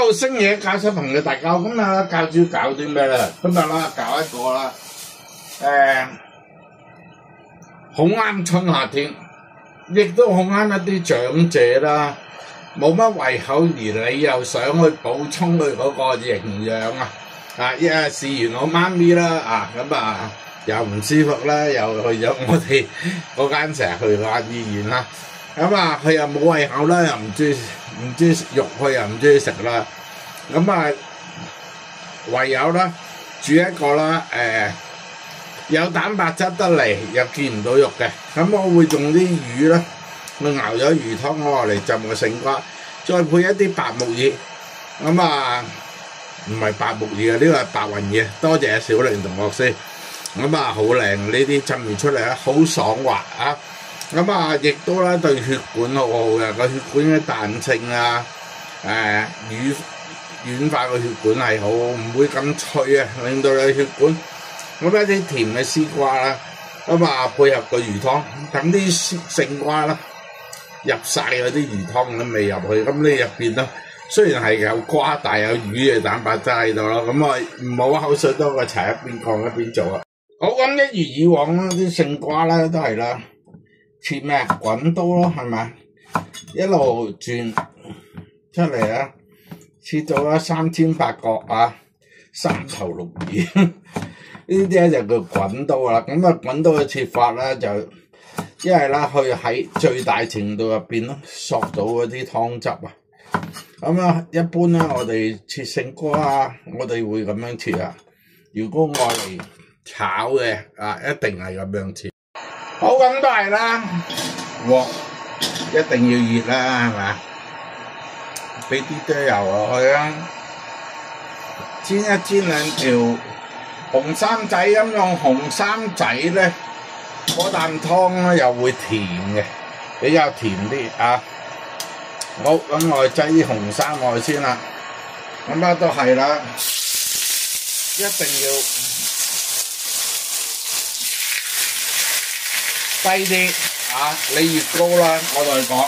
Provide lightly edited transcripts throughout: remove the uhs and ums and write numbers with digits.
Hello， 星爺教小朋友大家好，今日教主搞啲咩咧？今日啦搞一個啦，好啱春夏天，亦都好啱一啲長者啦，冇乜胃口而你又想去補充佢嗰個營養啊！一日試完我媽咪啦咁又唔舒服啦，又去咗我哋嗰間成日去嗰間醫院啦。佢又冇胃口啦，又唔中意食肉，佢又唔中意食啦。唯有啦煮一個啦，有蛋白質得嚟，又見唔到肉嘅。我會用啲魚啦，我熬咗魚湯落嚟浸個勝瓜，再配一啲白木耳。唔係白木耳啊，呢個係白雲耳。多謝小玲同學先。好靚呢啲浸完出嚟咧，好爽滑啊！亦都咧對血管好好嘅，個血管嘅彈性啊，軟化個血管係好，唔會咁脆啊，令到你血管。一啲甜嘅絲瓜啦，配合個魚湯，等啲勝瓜啦入晒嗰啲魚湯都未入去，咁呢入邊咧雖然係有瓜，但係有魚嘅蛋白質喺度咯，唔好口水多過茶，一邊講一邊做啊！好，咁一如以往啦，啲勝瓜咧都係啦。切咩滾刀咯，係咪？一路轉出嚟啦，切到啦三尖八角三頭六耳，呢啲咧就叫滾刀啦。滾刀嘅切法咧就一係啦，去喺最大程度入邊咯，索到嗰啲湯汁啊。一般咧我哋切勝瓜我哋會咁樣切啊。如果愛嚟炒嘅一定係咁樣切。好，咁都係啦，鑊一定要熱啦，係咪？俾啲多油落去啦，煎一煎兩條紅衫仔，咁用紅衫仔咧，嗰啖湯咧又會甜嘅，比較甜啲啊！好，咁我哋擠啲紅衫落去先啦，都係啦，一定要低啲你越高啦，我同你講，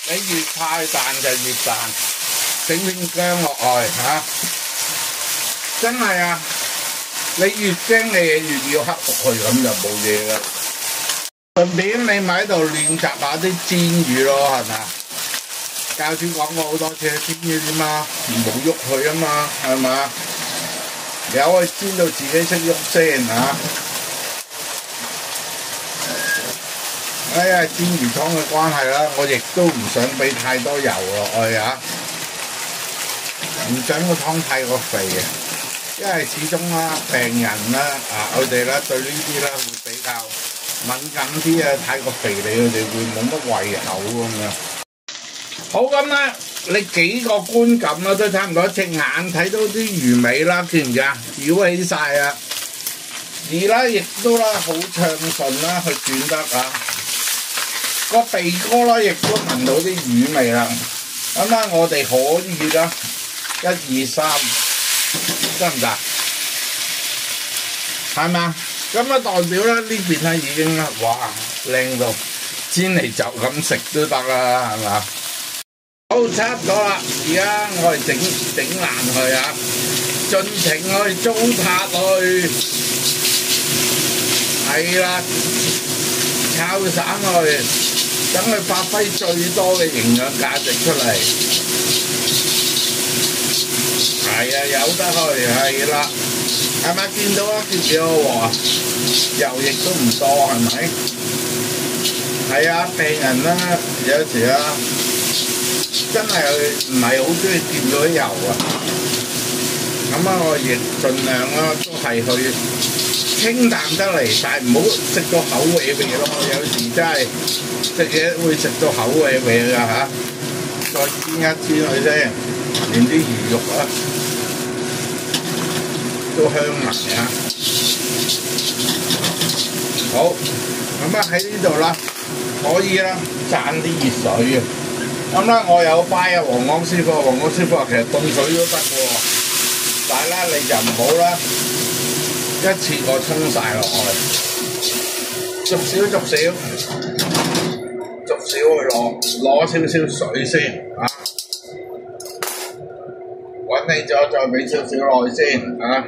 你越太彈就越彈，整片薑落去真係你越驚你越要克服佢，咁就冇嘢啦。順便你咪喺度練習下啲煎魚咯，係咪？教主講過好多次，煎魚點唔好喐佢嘛，係咪？有可以煎到自己識喐先煎魚湯嘅關係啦，我亦都唔想俾太多油落去唔想個湯太過肥因為始終病人佢哋對呢啲會比較敏感啲太過肥膩佢哋會冇乜胃口咁樣。好，咁你幾個觀感都睇唔到，隻眼睇到啲魚尾啦，見唔見繞起晒而亦都好暢順去轉得個鼻哥亦都聞到啲魚味啦。我哋可以啦，1、2、3，得唔得？係嘛？代表呢邊已經哇靚到煎嚟就咁食都得啦，係嘛？好，差唔多啦，而家我哋整爛佢盡情去糟蹋佢，係啦，炒散佢。等佢發揮最多嘅營養價值出嚟，有得去，係啦，係咪見到見幾好喎？油亦都唔多，係咪？病人有時真係唔係好中意見到啲油我亦盡量都係去清淡得嚟，但係唔好食到口味咯。有時真係食嘢會食到口味㗎再煎一煎佢先，連啲魚肉都香埋好，喺呢度啦，可以啦，灒啲熱水我有拜黃光師傅，黃光師傅話其實凍水都得喎，但係你就唔好一次過沖晒落去，逐少去攞少少水先滾起咗，再俾少少落去先啊。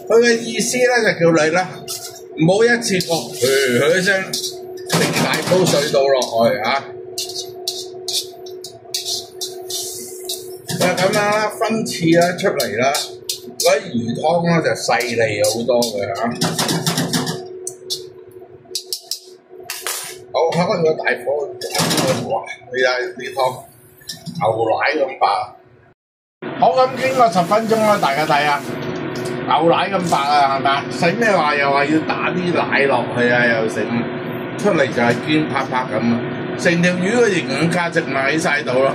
佢嘅意思咧就叫你咧唔好一次過噓一聲成大煲水倒落去啊。就咁樣啦，分次啦出嚟啦，嗰啲魚湯咧就細膩好多嘅嚇。好，開個大火滾，哇！你睇啲湯牛奶咁白。好，咁經過10分鐘啦，大家睇下牛奶咁白啊，係咪？使咩話又話要打啲奶落去啊？又成出嚟就係堅啪啪咁啊！成條魚嘅營養價值咪喺晒度咯。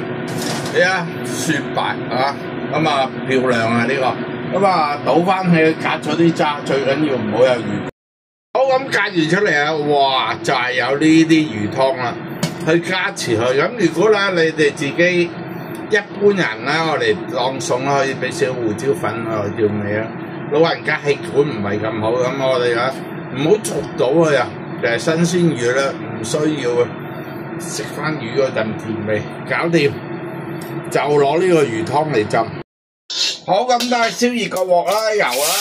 你啊，雪白啊，咁啊漂亮啊呢個，咁啊倒翻去隔咗啲渣，最緊要唔好有魚。好，咁隔完出嚟啊，哇，就係有呢啲魚湯啦，去加持佢。咁如果咧你哋自己一般人啦，我哋當餸可以俾少胡椒粉啊，叫咩啊？老人家氣管唔係咁好，咁我哋啊唔好捉到佢啊，新鮮魚咧唔需要食翻魚嗰陣甜味，搞掂。就攞呢個魚湯嚟浸。好，咁都係燒熱個鑊啦，油啦，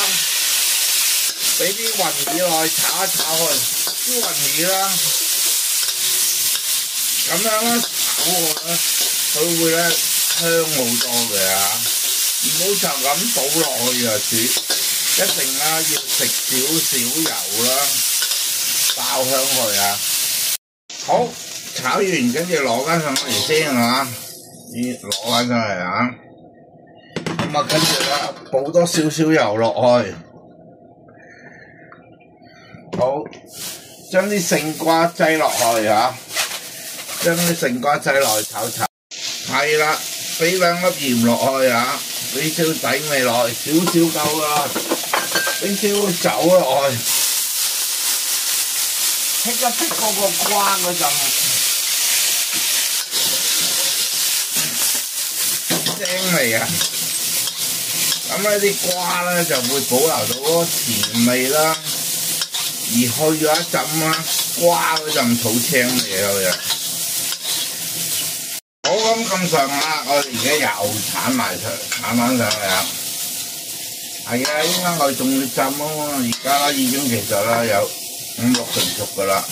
俾啲雲耳落去炒一炒佢，啲雲耳啦，咁樣咧炒佢咧，佢會咧香好多嘅嚇，唔好就咁倒落去就煮，一定啦要食少少油啦，爆香佢啊！好，炒完跟住攞翻上嚟先嚇。攞翻上嚟啊！咁啊，跟住咧，補多少少油落去，好，將啲勝瓜擠落去嚇，將啲勝瓜擠落去炒炒，係啦，俾2粒鹽落去嚇，俾少底味落去，少少夠啦，俾少酒落去，剔一剔嗰個瓜嗰陣。腥味啊！咁呢啲瓜咧就會保留到嗰個甜味啦，而去咗一陣啦，瓜嗰陣草青味佢啊！好，咁上下，我哋而家又鏟翻上嚟啊！係啊，應該我哋仲要浸啊嘛，而家已經其實啦有5、6成熟噶啦，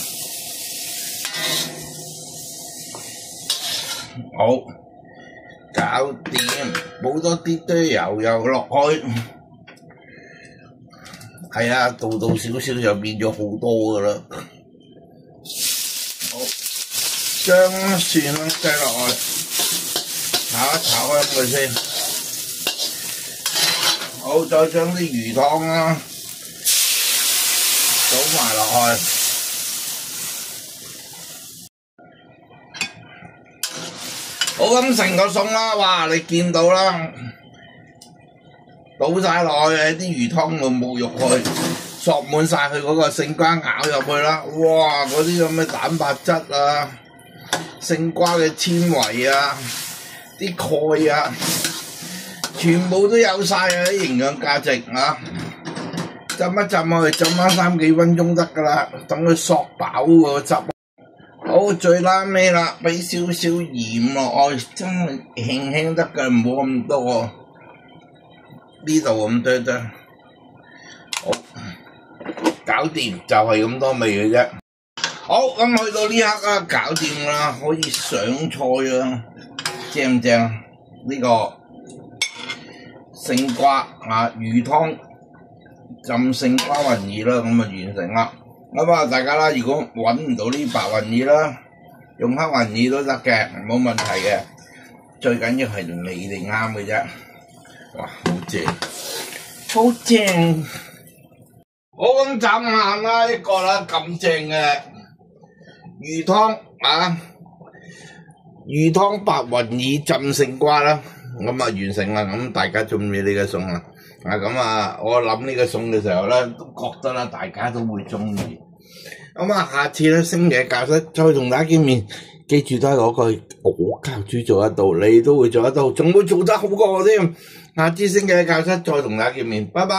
好。搞掂，補多啲油又落去，係啊，倒少少就變咗好多噶啦。好，將蒜啦擠落去，炒一炒開佢先。好，再將啲魚湯啦倒埋落去。好，咁成個餸啦，哇！你見到啦，倒晒落去啲魚湯就冇肉去，索滿晒佢嗰個勝瓜咬入去啦，哇！嗰啲咁嘅蛋白質啊，勝瓜嘅纖維啊，啲鈣啊，全部都有晒啊啲營養價值啊！浸一浸佢，浸翻3、4分鐘得噶啦，等佢索飽個汁。好，最拉尾啦，俾少少鹽落去，真係輕輕得㗎，唔好咁多。呢度咁多。好，搞掂就係咁多味嘅啫。好，咁去到呢刻啦，搞掂啦，可以上菜啦，正唔正？呢個勝瓜啊魚湯浸勝瓜雲耳啦，咁啊完成啦。咁啊，大家啦，如果揾唔到呢白雲耳啦，用黑雲耳都得嘅，冇問題嘅。最緊要係味定啱嘅啫。哇，好正，好正！好，咁斬下啦，一個啦咁正嘅魚湯啊，魚湯白雲耳浸勝瓜啦，咁啊完成啦。咁大家中意呢個餸啦。咁啊，我諗呢個餸嘅時候咧，都覺得啦，大家都會中意。咁啊，下次咧星爺教室再同大家見面，記住都係嗰句，我教主做得到，你都會做得到，仲會做得好過我添。下次星爺教室再同大家見面，拜拜。